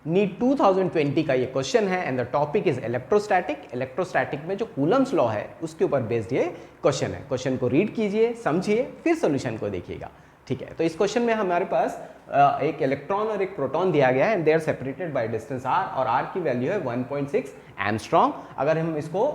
NEET 2020 का ये question है and the topic is electrostatic. Electrostatic में जो कूलम्स लॉ है उसके ऊपर बेस्ड ये क्वेश्चन है। क्वेश्चन को रीड कीजिए, समझिए, फिर सोल्यूशन को देखिएगा। ठीक है, तो इस क्वेश्चन में हमारे पास एक इलेक्ट्रॉन और एक प्रोटॉन दिया गया है and they are separated by distance r और r की वैल्यू है 1.6 एंगस्ट्रॉम। अगर हम इसको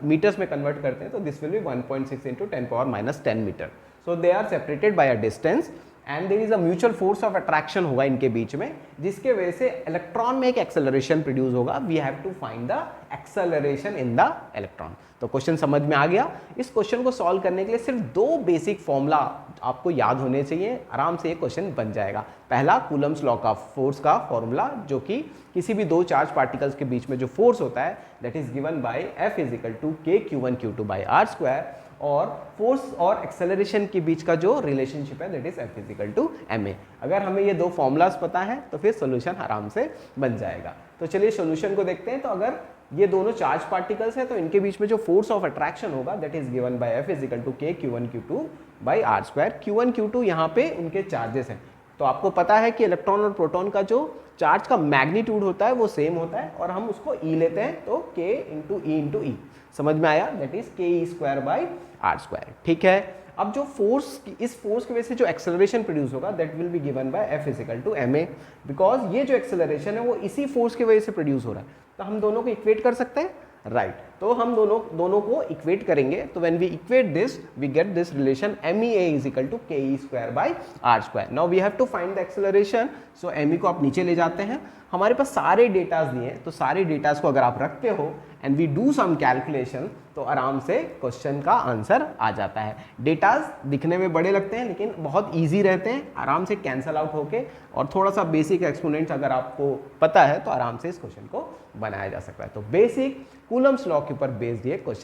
मीटर्स में कन्वर्ट करते हैं तो this will be 1.6 into 10⁻⁻10 metre. So they are separated by a distance and there is a mutual force of attraction होगा इनके बीच में, जिसके वजह से इलेक्ट्रॉन में एक एक्सेलरेशन प्रोड्यूस होगा। We have to find the acceleration in the electron. तो क्वेश्चन समझ में आ गया। इस क्वेश्चन को सॉल्व करने के लिए सिर्फ दो बेसिक फॉर्मूला आपको याद होने चाहिए, आराम से ये क्वेश्चन बन जाएगा। पहला कूलम्स लॉ का फोर्स का फॉर्मूला, जो कि किसी भी दो चार्ज पार्टिकल्स के बीच में जो फोर्स होता है that is given by F equal to K Q1 Q2 by R square, और फोर्स और एक्सेलरेशन के बीच का जो रिलेशनशिप है that is F equal to ma। अगर हमें ये दो फॉर्मूलाज पता है तो फिर सोल्यूशन आराम से बन जाएगा। तो चलिए सोल्यूशन को देखते हैं। तो अगर ये दोनों चार्ज पार्टिकल्स हैं तो इनके बीच में जो फोर्स ऑफ अट्रैक्शन होगा that is given by F equal to K Q1 Q2 by R square. Q1 Q2 यहाँ पे उनके चार्जेस हैं। तो आपको पता है कि इलेक्ट्रॉन और प्रोटॉन का जो चार्ज का मैग्नीट्यूड होता है वो सेम होता है और हम उसको E लेते हैं, तो K इंटू ई इंटू ई। समझ में आया? That is KE square by R square. ठीक है, अब जो फोर्स, इस फोर्स की वजह से जो एक्सेलरेशन प्रोड्यूस होगा that will be given by F equal to ma, because ये जो एक्सेलरेशन है वो इसी फोर्स की वजह से प्रोड्यूस हो रहा है। तो हम दोनों को इक्वेट कर सकते हैं, राइट। तो हम दोनों को इक्वेट करेंगे। तो when we equate this we get this relation MEA is equal to KE square by R square. Now we have to find the acceleration. So ME को आप नीचे ले जाते हैं। हमारे पास सारे डेटाज दिए हैं, तो सारे डेटाज को अगर आप रखते हो and we do some calculation तो आराम से क्वेश्चन का आंसर आ जाता है। डेटाज दिखने में बड़े लगते हैं लेकिन बहुत ईजी रहते हैं, आराम से कैंसल आउट होके, और थोड़ा सा बेसिक एक्सपोनेंट्स अगर आपको पता है तो आराम से इस क्वेश्चन को बनाया जा सकता है। तो बेसिक कूलम्स लॉ के ऊपर बेस्ड ये क्वेश्चन